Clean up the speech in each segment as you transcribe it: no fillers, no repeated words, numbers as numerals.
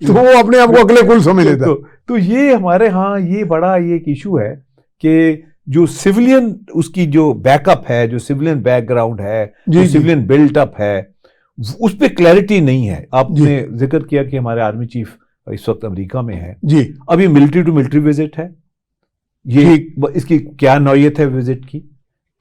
تو وہ اپنے آپ کو عقل کل سمجھ لیتا ہے. تو یہ ہمارے ہاں یہ بڑا ایک ایشو ہے کہ جو سیولین اس کی جو بیک اپ ہے, جو سیولین بیک گراؤنڈ ہے, جو سیولین بلٹ اپ ہے, اس پہ کلیئرٹی نہیں ہے. آپ نے ذکر کیا کہ ہمارے آرمی چیف اس وقت امریکہ میں ہے. جی اب یہ ملٹری ٹو ملٹری وزٹ ہے, یہ اس کی کیا نوعیت ہے وزٹ کی,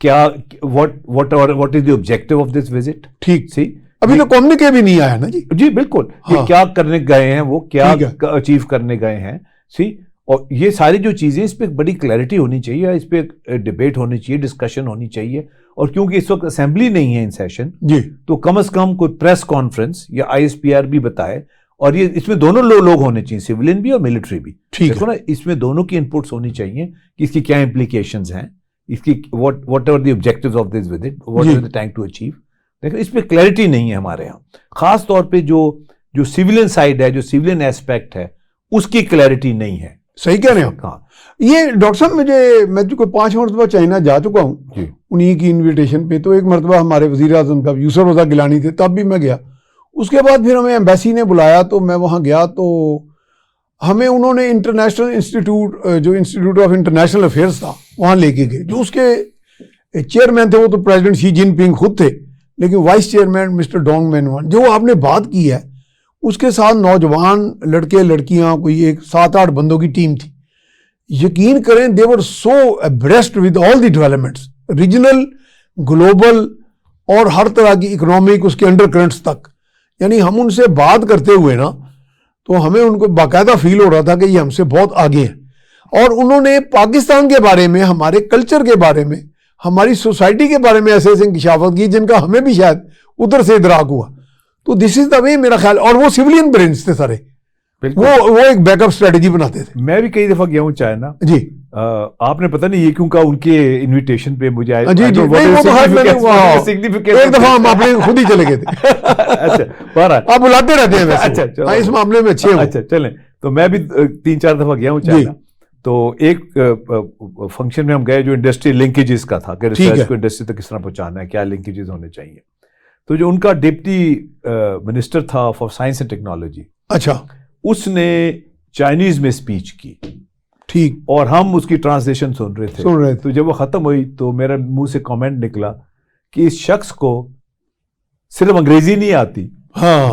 کیا what is the objective of this visit. ٹھیک سی ابھی تو کمیونکے بھی نہیں آیا نا جی. جی بالکل, یہ کیا کرنے گئے ہیں, وہ کیا اچیو کرنے گئے ہیں. سی اور یہ ساری جو چیزیں, اس پہ بڑی کلیئرٹی ہونی چاہیے, اس پہ ڈیبیٹ ہونی چاہیے, ڈسکشن ہونی چاہیے. اور کیونکہ اس وقت اسمبلی نہیں ہے ان سیشن, جی تو کم از کم کوئی پریس کانفرنس یا ISPR بھی بتائے. اور یہ اس میں دونوں لوگ ہونے چاہیے, سیولین بھی اور ملٹری بھی. دیکھو نا, اس میں دونوں کی انپٹس ہونی چاہیے کہ اس کی کیا امپلیکیشنز ہیں, اس کی what are the objectives of this visit, what are they trying to achieve. دیکھو اس پہ کلیئرٹی نہیں ہے ہمارے یہاں, خاص طور پہ جو سیولین سائڈ ہے, جو سیولین ایسپیکٹ ہے, اس کی کلیئرٹی نہیں ہے. صحیح کہہ رہے ہیں آپ. ہاں یہ ڈاکٹر صاحب میں تو کوئی 5 مرتبہ چائنا جا چکا ہوں انہی کی انویٹیشن پہ. تو ایک مرتبہ ہمارے وزیر اعظم کا یوسف رضا گیلانی تھے, تب بھی میں گیا. اس کے بعد پھر ہمیں ایمبیسی نے بلایا تو میں وہاں گیا, تو ہمیں انہوں نے انٹرنیشنل انسٹیٹیوٹ, جو انسٹیٹیوٹ آف انٹرنیشنل افیئرس تھا, وہاں لے کے گئے. جو اس کے چیئرمین تھے وہ تو پریزیڈنٹ شی جن پنگ خود تھے, لیکن وائس چیئرمین مسٹر ڈونگ مین وان, جو آپ نے بات کی ہے اس کے ساتھ نوجوان لڑکے لڑکیاں, کوئی ایک 7-8 بندوں کی ٹیم تھی. یقین کریں they were so abreast with all the developments, regional, global اور ہر طرح کی اکنامک اس کے انڈر کرنٹس تک. یعنی ہم ان سے بات کرتے ہوئے نا, تو ہمیں ان کو باقاعدہ فیل ہو رہا تھا کہ یہ ہم سے بہت آگے ہیں. اور انہوں نے پاکستان کے بارے میں, ہمارے کلچر کے بارے میں, ہماری سوسائٹی کے بارے میں ایسے انکشافات کی جن کا ہمیں بھی شاید ادھر سے ادراک ہوا. تو دس از دا وے میرا خیال. اور وہ سیولین برینز تھے سارے, وہ ایک بیک اپ اسٹریٹجی بناتے تھے. میں بھی کئی دفعہ گیا ہوں چائنا. جی آپ نے پتہ نہیں یہ کیوں کہا, ان کے انویٹیشن پہ مجھے آئے. جی جی ایک دفعہ ہم اپنے خود ہی چلے گئے تھے. اچھا آپ بلاتے رہتے ہیں ویسے. اچھا اس معاملے میں اچھے. اچھا چلیں, تو میں بھی 3-4 دفعہ گیا ہوں چائنا. تو ایک فنکشن میں ہم گئے جو انڈسٹری لنکیجز کا تھا, کہ ریسرچ کو انڈسٹری تک کس طرح پہنچانا ہے, کیا لنکیجز ہونے چاہیے. تو جو ان کا ڈپٹی منسٹر تھا فار سائنس اینڈ ٹیکنالوجی, اچھا, اس نے چائنیز میں اسپیچ کی. ٹھیک. اور ہم اس کی ٹرانسلیشن سن رہے تھے. تو جب وہ ختم ہوئی تو میرے منہ سے کامنٹ نکلا کہ اس شخص کو صرف انگریزی نہیں آتی,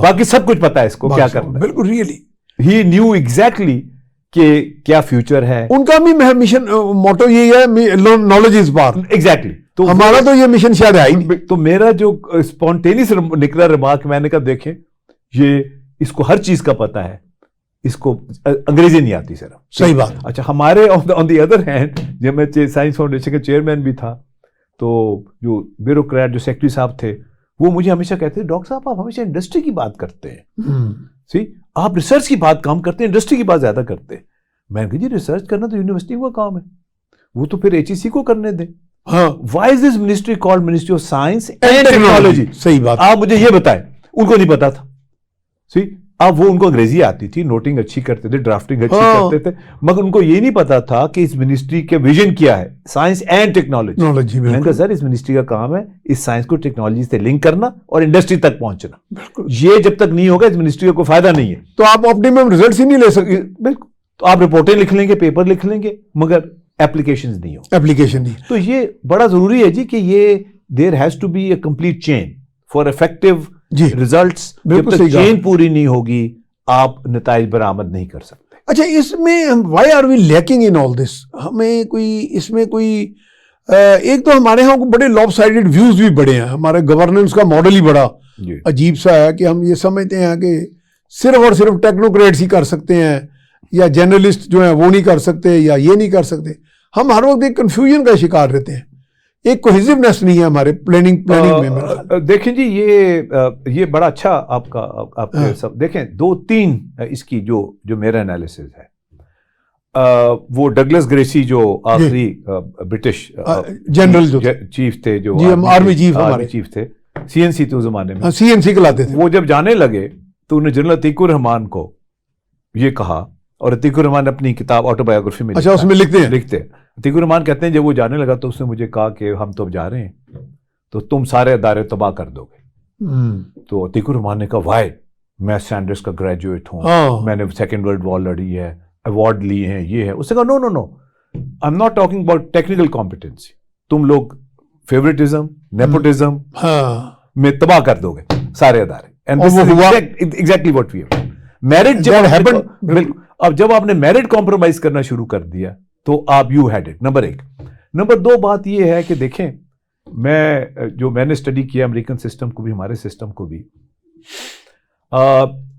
باقی سب کچھ پتا ہے اس کو کیا کرنا. بالکل ریئلی ہی نیو ایگزیکٹلی کہ کیا فیوچر ہے. ان کا بھی مشن موٹو یہی ہے, نالج از پاور. ایگزیکٹلی. تو ہمارا تو یہ مشن شاید ہے ہی. تو میرا جو اسپونٹینیس نکلا ریمارک, میں نے کہا دیکھیں یہ اس کو ہر چیز کا پتا ہے, اس کو انگریزی نہیں آتی صرف. صحیح بات. اچھا, ہمارے آن دی ادر ہینڈ, جب میں سائنس فاؤنڈیشن کا چیئرمین بھی تھا, تو جو بیوروکریٹ, جو سیکرٹری صاحب تھے, وہ مجھے ہمیشہ کہتے ہیں ڈاکٹر صاحب آپ ہمیشہ انڈسٹری کی بات کرتے ہیں. سی آپ ریسرچ کی بات کم کرتے ہیں, انڈسٹری کی بات زیادہ کرتے ہیں. میں نے کہا جی ریسرچ کرنا تو یونیورسٹی کا کام ہے, وہ تو پھر HEC کو کرنے دیں. Why is this ministry called Ministry of Science and Technology? صحیح بات. آپ مجھے یہ بتائیں, ان کو نہیں پتا تھا. سی اب وہ ان کو انگریزی آتی تھی, نوٹنگ اچھی کرتے تھے, ڈرافٹنگ اچھی کرتے تھے, مگر ان کو یہ نہیں پتا تھا کہ اس منسٹری کے ویژن کیا ہے, سائنس اینڈ ٹیکنالوجی. میں نے کہا سر اس منسٹری کا کام ہے اس سائنس کو ٹیکنالوجی سے لنک کرنا اور انڈسٹری تک پہنچنا. یہ جب تک نہیں ہوگا اس منسٹری کا کوئی فائدہ نہیں ہے. تو آپ آپٹیمم ریزلٹس ہی نہیں لے سکتے. بالکل. تو آپ رپورٹیں لکھ لیں گے, پیپر لکھ لیں گے, مگر ایپلیکیشنز نہیں ہو. ایپلیکیشن نہیں. تو یہ بڑا ضروری ہے جی کہ یہ there has to be a complete chain for effective results. جب تک چین پوری نہیں ہوگی آپ نتائج برآمد نہیں کر سکتے. اچھا, اس میں why are we lacking in all this? ہمیں کوئی اس میں کوئی ایک تو ہمارے ہاں بڑے لاپ سائڈڈ ویوز بھی بڑے ہیں. ہمارے گورننس کا ماڈل ہی بڑا عجیب سا ہے کہ ہم یہ سمجھتے ہیں کہ صرف اور صرف ٹیکنوکریٹس ہی کر سکتے ہیں, یا جرنلسٹ جو ہیں وہ نہیں کر سکتے, یا یہ نہیں کر سکتے. ہم ہر وقت ایک کنفیوژن کا شکار رہتے ہیں, ایک کوہیزونیس نہیں ہے ہمارے پلاننگ میں. دیکھیں جی یہ بڑا اچھا آپ کے سب دیکھیں 2-3 اس کی جو میرا انالیسس ہے. وہ ڈگلس گریسی جو آخری برٹش جنرل جو چیف تھے, جو آرمی چیف تھے, CNC تھے اس زمانے میں, CNC کہلاتے تھے. وہ جب جانے لگے تو انہیں جنرل عتیق الرحمان کو یہ کہا, اور عتیق الرحمان اپنی کتاب آٹو بایوگرافی میں اس میں لکھتے ہیں. عتیق الرحمان کہتے ہیں جب وہ جانے لگا تو اس نے مجھے کہا کہ ہم تو اب جا رہے ہیں تو تم سارے ادارے تباہ کر دو گے. تو عتیق الرحمان نے کہا وائی, میں سینڈرس کا گریجویٹ ہوں, میں نے سیکنڈ ورلڈ وار لڑی ہے, ایوارڈ لیے ہیں, یہ ہے. اس نے کہا no no no, I am not talking about technical competency. تم لوگ فیوریٹزم, نیپوٹزم میں تباہ کر دو گے سارے ادارے. Exactly what we have. Merit اب جب آپ نے میرٹ کمپرومائز کرنا شروع کر دیا تو آپ you had it. Number 1. Number 2 بات یہ ہے کہ دیکھیں, میں نے اسٹڈی کیا امریکن سسٹم کو بھی, ہمارے سسٹم کو بھی,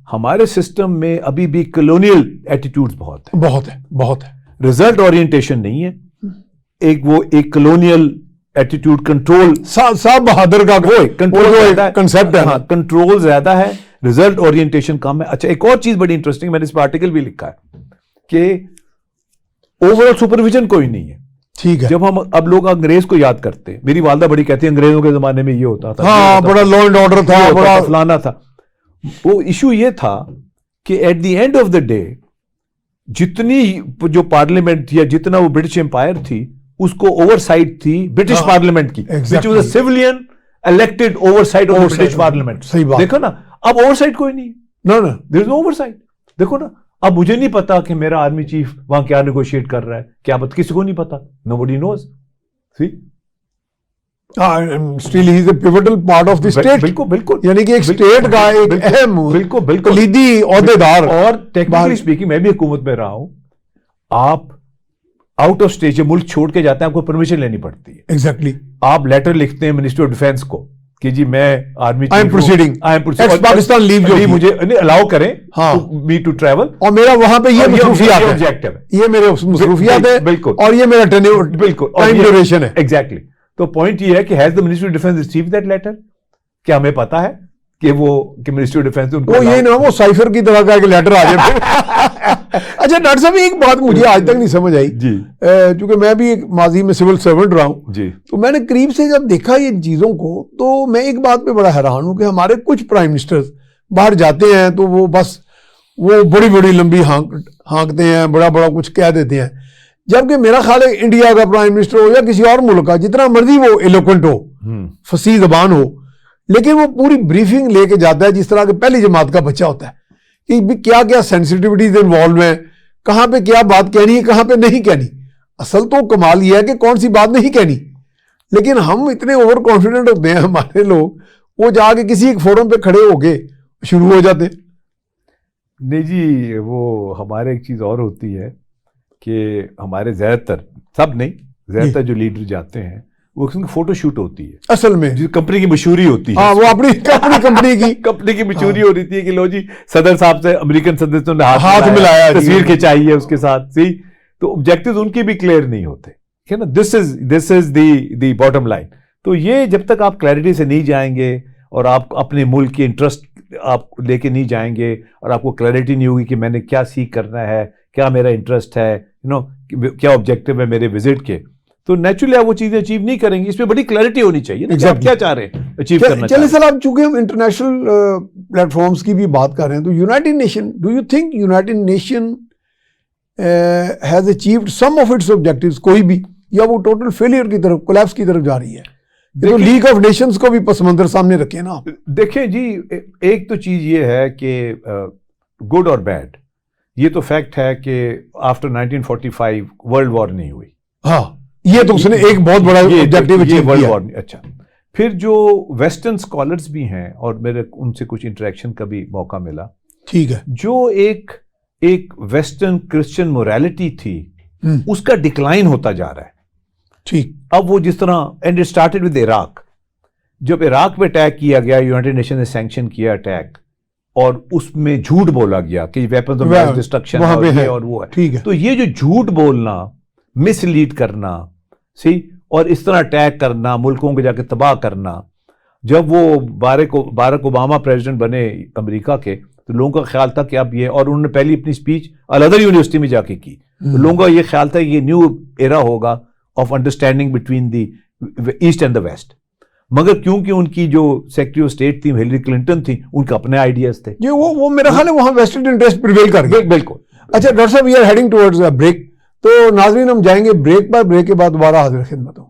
ہمارے سسٹم میں ابھی بھی کلونیل ایٹیٹیوڈز بہت ہے. ریزلٹ اورینٹیشن نہیں ہے. ایک کلونیل ایٹیٹیوڈ, کنٹرول, صاحب بہادر کا کنسپٹ ہے, کنٹرول زیادہ ہے, ریزلٹ اورینٹیشن کم ہے. اچھا, ایک اور چیز بڑی انٹرسٹنگ, میں نے اس پہ آرٹیکل بھی لکھا ہے کہ اوور آل سپرویژن کوئی نہیں ہے. ٹھیک ہے. جب ہم اب لوگ انگریز کو یاد کرتے ہیں, میری والدہ بڑی کہتی ہے انگریزوں کے زمانے میں یہ ہوتا تھا, ہاں بڑا لا اینڈ آرڈر تھا, بڑا فلانا تھا. وہ ایشو یہ تھا کہ at the end of the day جتنی جو پارلیمنٹ تھی یا جتنا وہ برٹش امپائر تھی, اس کو اوور سائٹ تھی برٹش پارلیمنٹ کی, which was a civilian elected oversight of the British Parliament. دیکھو نا, اب اوور سائٹ کوئی نہیں, there is no oversight. دیکھو نا, اب مجھے نہیں پتا کہ میرا آرمی چیف وہاں کیا نیگوشیٹ کر رہا ہے, کیا کسی کو نہیں پتا. Nobody knows. See? Still he is a pivotal part of the state. بالکل. یعنی کہ ایک اسٹیٹ کا ایک اہم کلیدی عہدیدار. اور ٹیکنیکلی اسپیکنگ میں بھی حکومت میں رہا ہوں, آپ آؤٹ آف اسٹیٹ ملک چھوڑ کے جاتے ہیں, آپ کو پرمیشن لینی پڑتی ہے. ایگزیکٹلی. آپ لیٹر لکھتے ہیں منسٹری آف ڈیفینس کو کہ جی میں آرمی پاکستان لیو جو مجھے الاؤ کریں می ٹو ٹریول, اور میرا وہاں پہ یہ مصروفیات ہے, یہ میرے مصروفیات ہے, بالکل, اور یہ میرا ٹائم ڈیوریشن ہے. ایگزیکٹلی. تو پوائنٹ یہ ہے کہ has the ministry of defence received that letter, کیا ہمیں پتا ہے کہ منسٹری آف ڈیفینس وہ یہ نہ وہ سائفر کی طرح کا ایک لیٹر آ جائے. اچھا ڈاکٹر صاحب, ایک بات مجھے آج تک نہیں سمجھ آئی, چونکہ میں بھی ایک ماضی میں سول سرونٹ رہا ہوں, تو میں نے قریب سے جب دیکھا یہ چیزوں کو, تو میں ایک بات پہ بڑا حیران ہوں کہ ہمارے کچھ پرائم منسٹرز باہر جاتے ہیں تو وہ بس وہ بڑی بڑی لمبی ہانکتے ہیں, بڑا بڑا کچھ کہہ دیتے ہیں, جبکہ میرا خیال ہے انڈیا کا پرائم منسٹر ہو یا کسی اور ملک کا, جتنا مرضی وہ ایلوکوینٹ ہو, فصیح زبان ہو, لیکن وہ پوری بریفنگ لے کے جاتا ہے جس طرح کہ پہلی جماعت کا بچہ ہوتا ہے کہ کیا کیا سینسٹیوٹیز انوالو ہیں, کہاں پہ کیا بات کہنی ہے, کہاں پہ نہیں کہنی. اصل تو کمال یہ ہے کہ کون سی بات نہیں کہنی, لیکن ہم اتنے اوور کانفیڈنٹ ہوتے ہیں ہمارے لوگ, وہ جا کے کسی ایک فورم پہ کھڑے ہو کے شروع ہو جاتے. نہیں جی, وہ ہمارے ایک چیز اور ہوتی ہے کہ ہمارے زیادہ تر, سب نہیں, زیادہ تر جو لیڈر جاتے ہیں وہ فوٹو شوٹ ہوتی ہے اصل میں, جو کمپنی کی مشہوری ہوتی ہے. وہ اپنی کمپنی کی مشہوری ہو رہی تھی کہ لو جی صدر صاحب سے, امریکن صدر نے ہاتھ ملایا, تصویر کھینچائی ہے اس کے ساتھ. سی, تو آبجیکٹیوز ان کے بھی کلیئر نہیں ہوتے, ٹھیک ہے نا. دس از دی باٹم لائن. تو یہ جب تک آپ کلیئرٹی سے نہیں جائیں گے اور آپ اپنے ملک کے انٹرسٹ آپ لے کے نہیں جائیں گے, اور آپ کو کلیئرٹی نہیں ہوگی کہ میں نے کیا سیکھ کرنا ہے, کیا میرا انٹرسٹ ہے, کیا آبجیکٹو ہے میرے وزٹ کے, تو نیچرلی آپ وہ چیزیں اچیو نہیں کریں گے. اس پہ بڑی کلیئرٹی ہونی چاہیے نا, آپ کیا چاہ رہے ہیں اچیو کرنا. چلیں سر, آپ چونکہ ہم انٹرنیشنل پلیٹ فارمز کی بھی بات کر رہے ہیں, تو United nation, do you think United nation has achieved some of its objectives, کوئی بھی, یا وہ ٹوٹل فیلئر کی طرف, کولیپس کی طرف جا رہی ہے؟ تو لیگ آف نیشنز کو بھی پس منظر سامنے رکھیں نا آپ. دیکھیں جی, ایک تو چیز یہ ہے کہ گڈ اور بیڈ, یہ تو فیکٹ ہے کہ آفٹر 1945 ورلڈ وار نہیں ہوئی. ہاں, یہ تو اس نے ایک بہت بڑا آبجیکٹیو اچیو کیا. اچھا, پھر جو ویسٹرن اسکالرس بھی ہیں, اور میرے ان سے کچھ انٹریکشن کا بھی موقع ملا, ٹھیک ہے, جو ایک ویسٹرن کرسچن موریلٹی تھی, اس کا ڈکلائن ہوتا جا رہا ہے. ٹھیک. اب وہ جس طرح, and it started with Iraq, جب عراق پہ اٹیک کیا گیا, یونائٹڈ نیشن نے سینکشن کیا اٹیک, اور اس میں جھوٹ بولا گیا کہ ویپنز آف میس ڈسٹرکشن اور وہ ہے. ٹھیک ہے. تو یہ جو جھوٹ بولنا, مس لیڈ کرنا, اور اس طرح اٹیک کرنا, ملکوں کو جا کے تباہ کرنا, جب وہ بارک اوباما پریزیڈنٹ بنے امریکہ کے, تو لوگوں کا خیال تھا کہ اب یہ, اور انہوں نے پہلی اپنی اسپیچ الادر یونیورسٹی میں جا کے کی, تو لوگوں کا یہ خیال تھا کہ یہ نیو ایرا ہوگا of understanding between the east and the west. مگر کیونکہ ان کی جو سیکرٹری آف اسٹیٹ تھی ہلری کلنٹن تھی, ان کے اپنے آئیڈیاز تھے, یہ وہ میرا خیال ہے وہاں ویسٹرن انٹرسٹ پریویل کر گئے. بالکل. اچھا ڈاکٹر صاحب, we are heading towards a break, تو ناظرین ہم جائیں گے بریک پر, بریک کے بعد دوبارہ حاضر خدمت ہوں.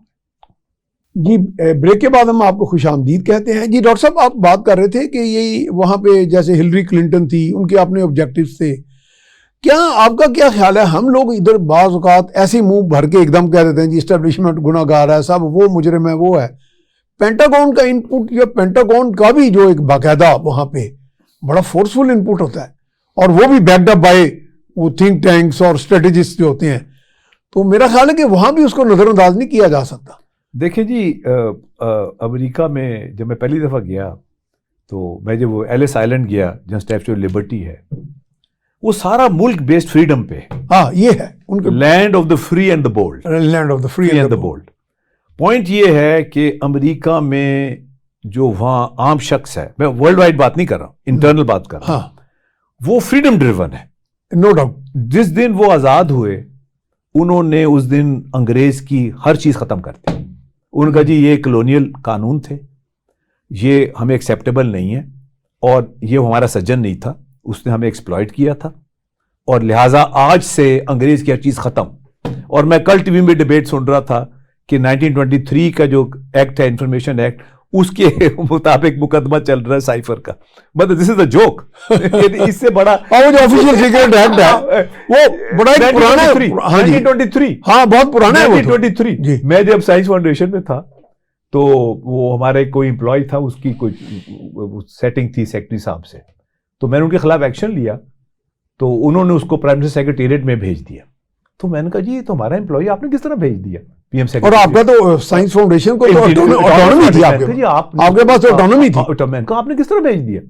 جی بریک کے بعد ہم آپ کو خوش آمدید کہتے ہیں. جی ڈاکٹر صاحب آپ بات کر رہے تھے کہ یہی وہاں پہ جیسے ہلری کلنٹن تھی, ان کے اپنے آبجیکٹیوز تھے. کیا آپ کا کیا خیال ہے, ہم لوگ ادھر بعض اوقات ایسے منہ بھر کے ایک دم کہہ دیتے ہیں جی اسٹیبلشمنٹ گناہ گار ہے, سب وہ مجرم ہے, وہ ہے. پینٹاگون کا ان پٹ یا پینٹاگون کا بھی جو ایک باقاعدہ وہاں پہ بڑا فورسفل ان پٹ ہوتا ہے, اور وہ بھی بیکڈ اپ بائی وہ تھنک ٹینکس اور اسٹریٹجسٹ جو ہوتے ہیں, تو میرا خیال ہے کہ وہاں بھی اس کو نظر انداز نہیں کیا جا سکتا. دیکھیں جی امریکہ میں جب میں پہلی دفعہ گیا تو میں جب وہ ایلس آئلینڈ گیا جہاں اسٹیچو آف لبرٹی ہے, وہ سارا ملک بیسڈ فریڈم پہ, ہاں یہ ہے ان کا land of the free and the bold, land of the free and the bold. Point یہ ہے کہ امریکہ میں جو وہاں عام شخص ہے, میں ورلڈ وائڈ بات نہیں کر رہا ہوں, انٹرنل بات کر رہا ہوں, وہ فریڈم ڈریون ہے, نو ڈاؤٹ. جس دن وہ آزاد ہوئے انہوں نے اس دن انگریز کی ہر چیز ختم کر دی. ان کا جی یہ کلونیل قانون تھے, یہ ہمیں ایکسیپٹیبل نہیں ہے, اور یہ ہمارا سجن نہیں تھا, اس نے ہمیں ایکسپلائٹ کیا تھا, اور لہٰذا آج سے انگریز کی ہر چیز ختم. اور میں کل ٹی وی میں ڈیبیٹ سن رہا تھا کہ 1923 کا جو ایکٹ ہے, انفارمیشن ایکٹ, اس کے مطابق مقدمہ چل رہا ہے سائفر کا. مطلب دس از اے جوک, اس سے بڑا وہ جو آفیشیل سیکرٹ ایکٹ ہے وہ بڑا پرانا ہے. 1923 ہاں بہت پرانا ہے. 1923 میں جب سائنس فاؤنڈیشن میں تھا تو وہ ہمارے کوئی امپلائی تھا, اس کی کوئی سیٹنگ تھی سیکرٹری صاحب سے, تو میں نے ان کے خلاف ایکشن لیا, تو انہوں نے اس کو پرائم منسٹر سیکریٹریٹ میں بھیج دیا. تو میں نے کہا جی یہ تو ہمارا امپلائی, آپ نے کس طرح بھیج دیا پی ایم سیکریٹری؟ اور آپ کا تو سائنس فاؤنڈیشن کو آٹونومی تھی, آپ کے پاس آٹونومی تھی. میں نے کہا آپ نے کس طرح بھیج دیا؟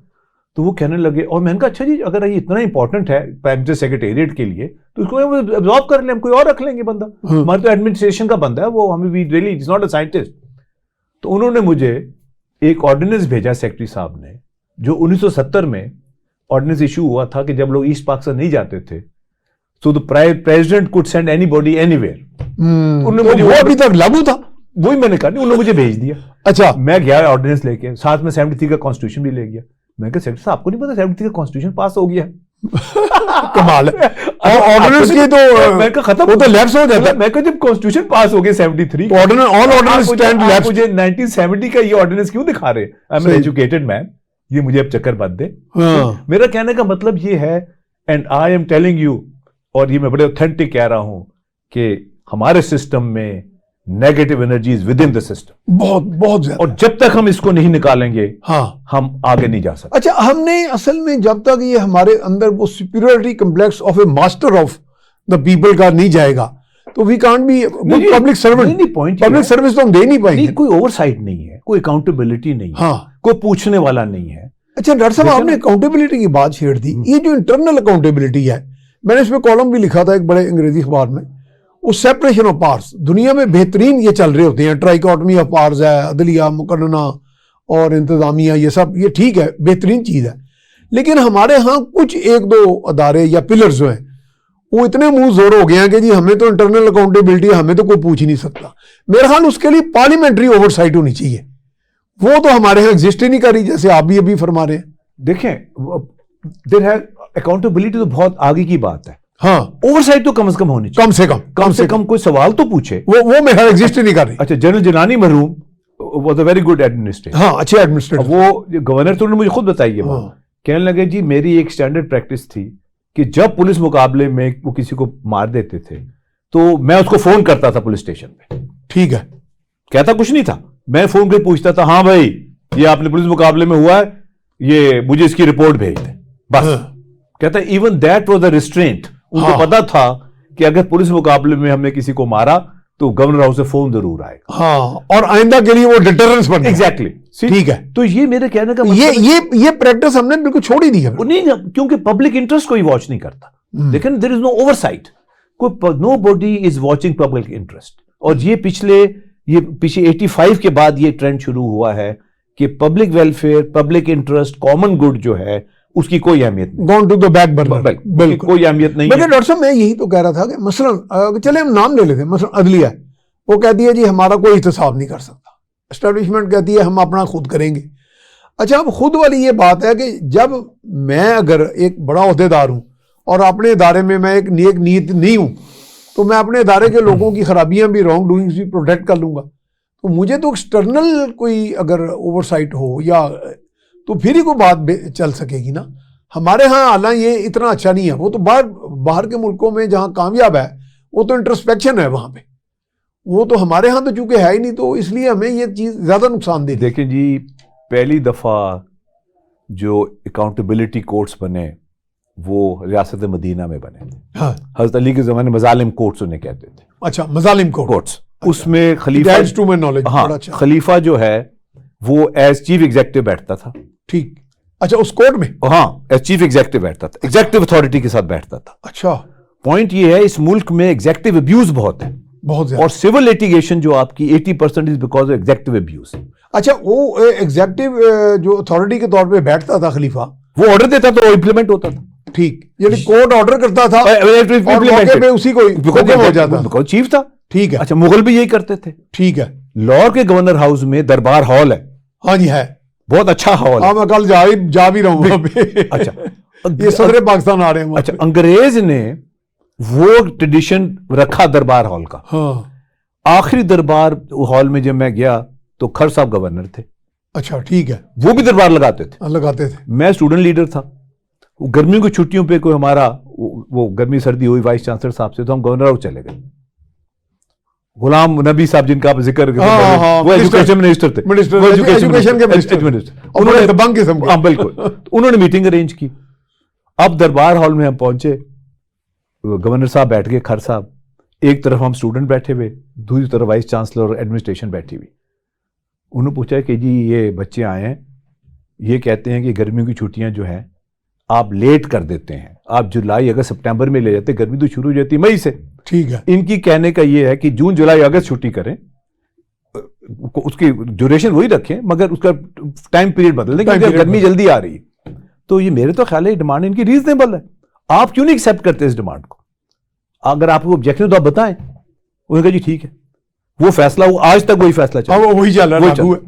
تو وہ کہنے لگے, اور میں نے کہا اچھا جی اگر یہ اتنا امپورٹنٹ ہے پرائم منسٹر سیکریٹریٹ کے لیے تو اس کو ابزارو کر لیں, ہم کوئی اور رکھ لیں گے بندہ, ہمارے تو ایڈمنسٹریشن کا بندہ ہے وہ, ہمیں we really it's not a scientist. تو انہوں نے مجھے ایک آرڈیننس بھیجا سیکرٹری صاحب نے, جو 1970 میں آرڈیننس ایشو ہوا تھا کہ جب لوگ ایسٹ پاکستان نہیں جاتے تھے so the president could send anybody anywhere. وہ ابھی تک لاگو تھا, وہی میں نے کہا, انہوں نے مجھے بھیج دیا. اچھا میں گیا آرڈیننس لے کے, ساتھ میں 73 کا کانسٹیٹیوشن بھی لے گیا. میں کہا سیکرٹری صاحب آپ کو نہیں پتا 73 کا کانسٹیٹیوشن پاس ہو گیا؟ کمال ہے. آرڈیننس کی تو میں کہا ختم, وہ تو لیپس ہو جاتا ہے. میں کہا جب کانسٹیٹیوشن پاس ہو گیا 73, آرڈیننس اسٹینڈ لیپس. مجھے 1970 کا یہ آرڈیننس کیوں دکھا رہے؟ آئی ایم این ایجوکیٹڈ مین, یہ مجھے اب چکر مت دے. میرا کہنے کا مطلب یہ ہے, and I am telling you, اور یہ میں بڑے اوتھینٹک کہہ رہا ہوں کہ ہمارے سسٹم میں negative energies with in the system بہت بہت زیادہ, اور جب تک ہم اس کو نہیں نکالیں گے ہاں ہم آگے نہیں جا سکتے. اچھا ہم نے اصل میں جب تک یہ ہمارے اندر وہ superiority complex of a master of the people کا نہیں جائے گا تو we can't be public servant. Public service تو ہم دے نہیں پائیں گے. کوئی اوور سائٹ نہیں ہے, کوئی اکاؤنٹیبلٹی نہیں ہے, کوئی پوچھنے والا نہیں ہے. اچھا ڈاکٹر صاحب آپ نے اکاؤنٹیبلٹی کی بات چھیڑ دی. یہ جو انٹرنل اکاؤنٹیبلٹی ہے, میں نے اس پہ کالم بھی لکھا تھا ایک بڑے انگریزی اخبار میں, وہ سیپریشن آف پاورز دنیا میں بہترین یہ چل رہے ہوتے ہیں, ٹرائیکاٹمی آف پاورز ہے, عدلیہ, مقننہ اور انتظامیہ, یہ سب یہ ٹھیک ہے, بہترین چیز ہے. لیکن ہمارے ہاں کچھ ایک دو ادارے یا پلرز جو ہیں وہ اتنے منہ زور ہو گئے ہیں کہ جی ہمیں تو انٹرنل اکاؤنٹیبلٹی, ہمیں تو کوئی پوچھ نہیں سکتا. میرے خیال اس کے لیے پارلیمنٹری اوور سائٹ ہونی چاہیے, وہ تو ہمارے ہاں ایگزسٹ ہی نہیں کر رہی, جیسے آپ بھی ابھی فرما رہے ہیں. دیکھیں دیر ہے اکاؤنٹیبلٹی تو بہت آگے کی بات ہے, ہاں اوور سائٹ تو کم از کم ہونی چاہیے, کم سے کم کوئی سوال تو پوچھے. وہ میرا ایگزسٹ نہیں کر رہی. اچھا جنرل جیلانی مرحوم was a very good administrator, ہاں اچھے ایڈمنسٹریٹر. وہ گورنر تو انہوں نے مجھے خود بتائی ہے, کہنے لگے جی میری ایک اسٹینڈرڈ پریکٹس تھی کہ جب پولیس مقابلے میں وہ کسی کو مار دیتے تھے تو میں اس کو فون کرتا تھا پولیس اسٹیشن پہ. ٹھیک ہے, کہتا کچھ نہیں تھا, میں فون کر پوچھتا تھا ہاں بھائی یہ آپ نے پولیس مقابلے میں ہوا ہے, یہ مجھے اس کی رپورٹ بھیج دیں بس. کہتا even that was a restraint. ان کو پتا تھا کہ اگر پولیس مقابلے میں ہم نے کسی کو مارا تو گورنر ہاؤس سے فون ضرور آئے گا, ہاں, اور آئندہ کے لیے وہ ڈیٹرنس بن. ایگزیکٹلی ٹھیک ہے. تو یہ میرے کہنے کا یہ پریکٹس ہم نے بالکل چھوڑ ہی دی ہے. نہیں, کیونکہ پبلک انٹرسٹ کوئی واچ نہیں کرتا. لیکن there is no oversight, nobody is watching public interest. اور یہ پیچھے 85 کے بعد یہ ٹرینڈ شروع ہوا ہے کہ public welfare, public interest, common good جو ہے اس کی کوئی اہمیت نہیں, gone to the back burner, بالکل کوئی اہمیت نہیں. لیکن ڈاکٹر صاحب میں یہی تو کہہ رہا تھا کہ مثلا چلے ہم نام لے لیتے ہیں, مثلا عدلیہ وہ کہتی ہے جی ہمارا کوئی احتساب نہیں کر سکتا, اسٹیبلشمنٹ کہتی ہے ہم اپنا خود کریں گے. اچھا اب خود والی یہ بات ہے کہ جب میں اگر ایک بڑا عہدے دار ہوں اور اپنے ادارے میں ایک نیک نیت نہیں ہوں تو میں اپنے ادارے کے لوگوں کی خرابیاں بھی, رانگ ڈوئنگز بھی پروٹیکٹ کر لوں گا. تو مجھے تو ایکسٹرنل کوئی اگر اوور سائٹ ہو یا تو پھر ہی کوئی بات چل سکے گی نا. ہمارے ہاں حالانکہ یہ اتنا اچھا نہیں ہے. وہ تو باہر کے ملکوں میں جہاں کامیاب ہے وہ تو انٹرسپیکشن ہے وہاں پہ. وہ تو ہمارے ہاں تو چونکہ ہے ہی نہیں, تو اس لیے ہمیں یہ چیز زیادہ نقصان دے. دیکھیں جی, پہلی دفعہ جو اکاؤنٹیبلٹی کورٹس بنے وہ ریاست مدینہ میں بنے. ہاں, حضرت علی کے زمانے مظالم کورٹس انہیں کہتے تھے. اچھا, مظالم کورٹس. اس میں خلیفہ, ہاں, خلیفہ جو ہے وہ ایز چیف ایگزیکٹو بیٹھتا تھا. ٹھیک. اچھا, اس کورٹ میں, ہاں, ایز چیف ایگزیکٹو بیٹھتا تھا, ایگزیکٹو اتھارٹی کے ساتھ بیٹھتا تھا. اچھا. پوائنٹ یہ ہے اس ملک میں ایگزیکٹو ابیوز بہت ہے, بہت زیادہ, اور سول لیٹیگیشن جو آپ کی 80% is because of executive abuse. اچھا, وہ ایگزیکٹو جو اتھارٹی کے طور پہ بیٹھتا تھا خلیفہ, وہ آرڈر دیتا تھا, وہ امپلیمنٹ ہوتا تھا. ٹھیک, یعنی کورٹ آرڈر کرتا تھا اور موقع پہ اسی کو حکم ہو جاتا تھا. چیف تھا. ٹھیک ہے. اچھا, مغل بھی یہی کرتے تھے. ٹھیک ہے. لاہور کے گورنر ہاؤس میں دربار ہال ہے. ہاں جی, ہے, بہت اچھا ہال. ہاں, میں کل جا بھی رہا ہوں وہاں پہ. اچھا, یہ صدر پاکستان آ رہے ہیں. اچھا, انگریز نے وہ ٹریڈیشن رکھا دربار ہال کا. ہاں, آخری دربار ہال میں جب میں گیا تو کھر صاحب گورنر تھے. اچھا, ٹھیک ہے. وہ بھی دربار لگاتے تھے. لگاتے تھے. میں اسٹوڈنٹ لیڈر تھا. گرمیوں کی چھٹیوں پہ کوئی ہمارا وہ گرمی سردی ہوئی وائس چانسلر صاحب سے, تو ہم گورنر ہاؤس چلے گئے. غلام نبی صاحب جن کا آپ ذکر کرتے ہیں وہ ایجوکیشن منسٹر تھے. ایجوکیشن کے منسٹر, انہوں نے دبنگ قسم کے. ہاں بالکل, انہوں نے میٹنگ ارینج کی. اب دربار ہال میں ہم پہنچے, گورنر صاحب بیٹھ گئے, کھر صاحب, ایک طرف ہم اسٹوڈنٹ بیٹھے ہوئے, دوسری طرف وائس چانسلر اور ایڈمنسٹریشن بیٹھی ہوئی. انہوں نے پوچھا کہ جی یہ بچے آئے ہیں, یہ کہتے ہیں کہ گرمیوں کی چھٹیاں جو ہیں آپ لیٹ کر دیتے ہیں, آپ جولائی اگست سپٹمبر میں لے جاتے, گرمی تو شروع ہو جاتی مئی سے. ٹھیک ہے. ان کی کہنے کا یہ ہے کہ جون جولائی اگست چھٹی کریں, اس کی ڈیوریشن وہی رکھیں مگر اس کا ٹائم پیریڈ بدل دیں کیونکہ گرمی جلدی آ رہی ہے. تو یہ میرے تو خیال ہے ڈیمانڈ ان کی ریزنیبل ہے. آپ کیوں نہیں ایکسیپٹ کرتے اس ڈیمانڈ کو؟ اگر آپ کو آبجیکشن تو آپ بتائیں. انہوں نے کہا جی ٹھیک ہے. وہ فیصلہ وہ آج تک وہی فیصلہ چل رہا ہے, وہی چل رہا ہے,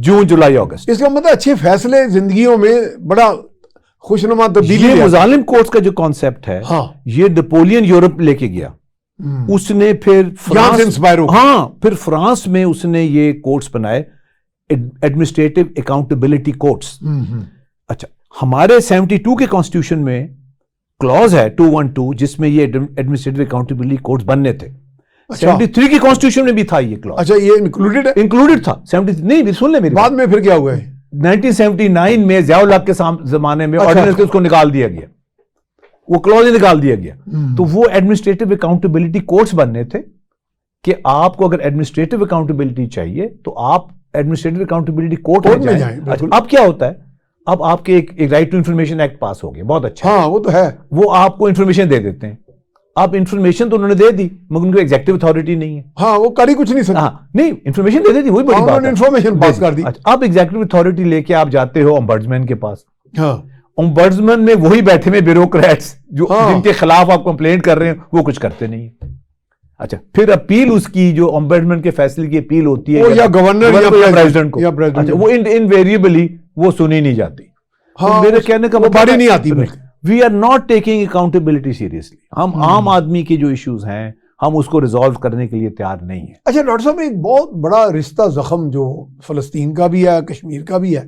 جون جولائی اگست. اس کا مطلب اچھے فیصلے زندگیوں میں بڑا خوشنما تبدیلی. یہ مظالم کورٹس کا جو کانسیپٹ ہے, یہ نیپولین یورپ لے کے گیا. اس نے پھر پھر فرانس میں اس نے یہ کورٹس بنائے, ایڈمنسٹریٹو اکاؤنٹیبلٹی کورٹس. اچھا, ہمارے 72 کے کانسٹیٹیوشن میں کلوز ہے 212 جس میں یہ ایڈمنسٹریٹو اکاؤنٹیبلٹی کورٹس بننے تھے. 73 کی کانسٹیٹیوشن میں بھی تھا یہ کلوز. اچھا, یہ انکلوڈڈ تھا. 73 نہیں, سن لیں میری بعد میں پھر کیا ہوا ہے 1979 میں ضیاء الحق کے زمانے میں آرڈیننس اس کو نکال دیا گیا, وہ کلوز ہی نکال دیا گیا. تو وہ ایڈمنسٹریٹو اکاؤنٹیبلٹی کورٹس بننے تھے کہ آپ کو اگر ایڈمنسٹریٹو اکاؤنٹیبلٹی چاہیے تو آپ ایڈمنسٹریٹو اکاؤنٹیبلٹی کورٹ میں جائیں. اب کیا ہوتا ہے, اب آپ کے ایک رائٹ ٹو انفارمیشن ایکٹ پاس ہو گیا, بہت اچھا. ہاں, وہ تو ہے. وہ آپ کو انفارمیشن دے دیتے ہیں. آپ انفارمیشن تو انہوں نے دے دی مگر ان کو ایگزیکٹو اتھارٹی نہیں ہے. ہاں, وہ کر ہی کچھ نہیں سکتا. ہاں, نہیں, انفارمیشن دے دی, وہی بڑی بات ہے, انفارمیشن پاس کر دی. آپ ایگزیکٹو اتھارٹی لے کے آپ جاتے ہو امبڈسمین کے پاس. ہاں, امبڈسمین میں وہی بیٹھے ہوئے بیوروکریٹس جو جن کے خلاف آپ کمپلینٹ کر رہے ہیں وہ کچھ کرتے نہیں ہیں. اچھا, پھر اپیل اس کی جو امبڈسمین کے فیصلے کی اپیل ہوتی ہے یا گورنر یا پریزیڈنٹ کو, وہ انویریبلی وہ سنی نہیں جاتی. میرے کہنے کا مطلب نہیں آتی. We are not taking accountability seriously. ہم عام آدمی کے جو ایشوز ہیں ہم اس کو ریزالو کرنے کے لیے تیار نہیں ہیں. اچھا ڈاکٹر صاحب, ایک بہت بڑا رشتہ زخم جو فلسطین کا بھی ہے, کشمیر کا بھی ہے,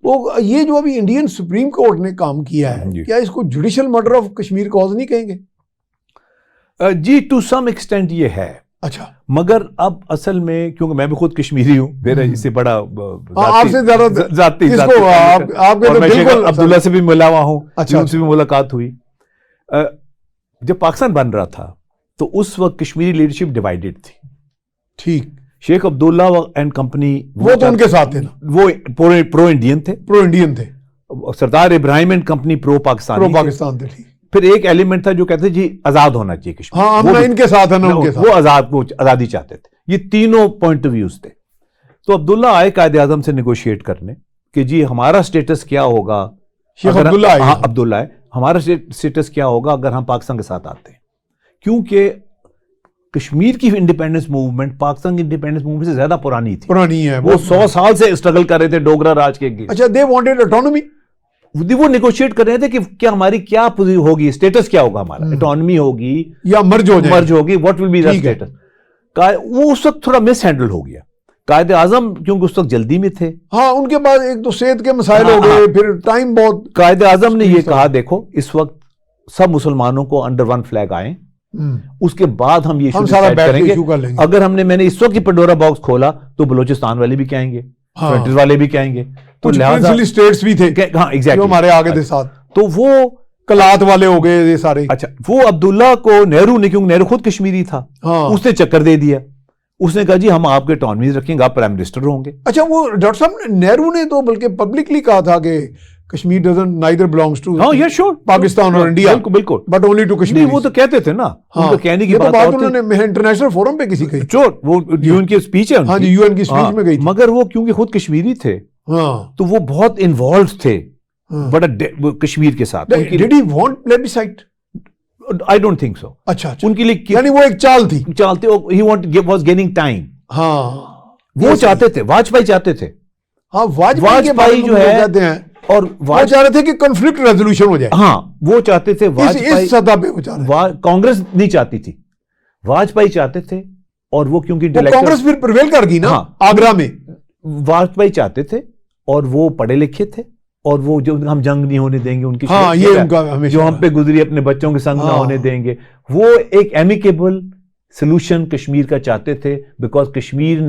وہ یہ جو ابھی انڈین سپریم کورٹ نے کام کیا ہے, کیا اس کو judicial murder of Kashmir cause نہیں کہیں گے؟ جی, ٹو سم ایکسٹینٹ یہ ہے. اچھا, مگر اب اصل میں کیونکہ میں بھی خود کشمیری ہوں, میرا اس سے بڑا آپ سے زیادہ ذاتی عبداللہ سے بھی ملا ہوا ہوں, ان سے بھی ملاقات ہوئی. جب پاکستان بن رہا تھا تو اس وقت کشمیری لیڈرشپ ڈیوائیڈڈ تھی. ٹھیک. شیخ عبداللہ اینڈ کمپنی وہ تو ان کے ساتھ تھے نا, وہ پرو انڈین تھے. سردار ابراہیم اینڈ کمپنی پرو پاکستان تھے. پھر ایک ایلیمنٹ تھا جو کہتے تھے جی آزاد ہونا چاہیے کشمیر. ہاں, ہم ان کے ساتھ ہیں نا, ان کے ساتھ. وہ آزادی چاہتے تھے. یہ تینوں پوائنٹ آف ویوز تھے. تو عبداللہ آئے قائد اعظم سے نیگوشیٹ کرنے کہ جی ہمارا سٹیٹس کیا ہوگا. شیخ عبداللہ ہے, ہمارا سٹیٹس کیا ہوگا اگر ہم پاکستان کے ساتھ آتے ہیں, کیونکہ کشمیر کی انڈیپینڈنس موومنٹ پاکستان کی انڈیپینڈنس موومنٹ سے زیادہ پرانی ہے. وہ 100 سال سے اسٹرگل کر رہے تھے ڈوگرا راج کے. اچھا, دے وانٹڈ آٹونومی. وہ نیگوشیٹ کر رہے تھے کہ کیا ہماری کیا ہوگی, سٹیٹس کیا ہوگا ہمارا, اٹانومی ہوگی یا مرج ہوگی, what will be the status. وہ اس وقت تھوڑا مس ہینڈل ہو گیا قائد اعظم کیونکہ اس وقت جلدی میں تھے. ہاں ان کے بعد ایک تو صحت کے مسائل ہو گئے, پھر ٹائم بہت. قائد اعظم نے یہ کہا دیکھو اس وقت سب مسلمانوں کو انڈر ون فلیگ آئیں, اس کے بعد ہم یہ کریں گے. اگر میں نے اس وقت کی پنڈورا باکس کھولا تو بلوچستان والے بھی کہیں گے, فرنٹیئر والے بھی کہیں گے, تو لہٰذا اسٹیٹس بھی تھے جو ہمارے آگے تھے ساتھ, تو وہ کلات والے ہو گئے یہ سارے. اچھا وہ عبداللہ کو نہرو نے, کیونکہ نہرو خود کشمیری تھا, اس نے چکر دے دیا. اس نے کہا جی ہم آپ کے اٹانومیز رکھیں گے, آپ پرائم منسٹر ہوں گے. اچھا وہ ڈاکٹر صاحب نہرو نے تو بلکہ پبلکلی کہا تھا کہ Kashmir doesn't neither belongs to Pakistan اور انڈیا, بالکل, بٹ اونلی ٹو کشمیر. وہ تو کہتے تھے نا, ان کو کہنے کی بات انہوں نے انٹرنیشنل فورم پہ کسی کہی, وہ یو این کی اسپیچ ہے, ہاں جی یو این کی اسپیچ میں گئی, مگر وہ کیونکہ خود کشمیری تھے تو وہ بہت انوالوڈ تھے بڑا کشمیر کے ساتھ. Did he want plebiscite? I don't think so. اچھا ان کے لیے یعنی وہ ایک چال تھی, he was gaining time. ہاں وہ چاہتے تھے, واجپئی چاہتے تھے. ہاں واجپئی جو ہے اور وہ چاہ رہے تھے کہ کنفلکٹ ریزولوشن ہو جائے. ہاں وہ چاہتے تھے, اس سطح پہ وہ چاہ رہے تھے. کانگریس نہیں چاہتی تھی, واجپئی چاہتے تھے. اور وہ کیونکہ کانگریس پھر پریویل کر گئی نا آگرہ میں. واجپئی چاہتے تھے اور وہ پڑھے لکھے تھے, اور وہ جو ہم جنگ نہیں ہونے دیں گے ان کی, جو ہم پہ گزری اپنے بچوں کے سنگ نہ ہونے دیں گے, وہ ایک ایمیکیبل سلوشن کشمیر کا چاہتے تھے, بیکاز کشمیر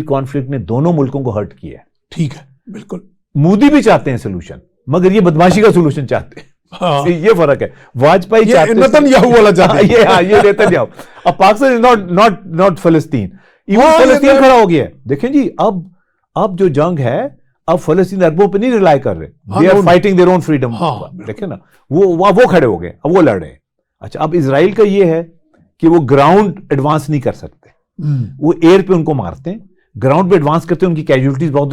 کانفلکٹ نے دونوں ملکوں کو ہرٹ کیا ہے. ٹھیک ہے بالکل. مودی بھی چاہتے ہیں سلوشن, مگر یہ بدماشی کا سلوشن چاہتے ہیں, یہ فرق ہے. واجپئی یہ نیتنیاہو. اب پاکستان از ناٹ فلسطین, ایون فلسطین کھڑا ہو گیا ہے. دیکھیں جی اب جو جنگ ہے, اب فلسطین عربوں پہ نہیں ریلائی کر رہے, they are fighting their own freedom. دیکھیں نا, وہ کھڑے ہو گئے, اب وہ لڑ رہے ہیں. اچھا اب اسرائیل کا یہ ہے کہ وہ گراؤنڈ ایڈوانس نہیں کر سکتے, وہ ایئر پہ ان کو مارتے ہیں, گراؤنڈ پہ ایڈوانس کرتے ہیں, ان کی کیجولٹیز بہت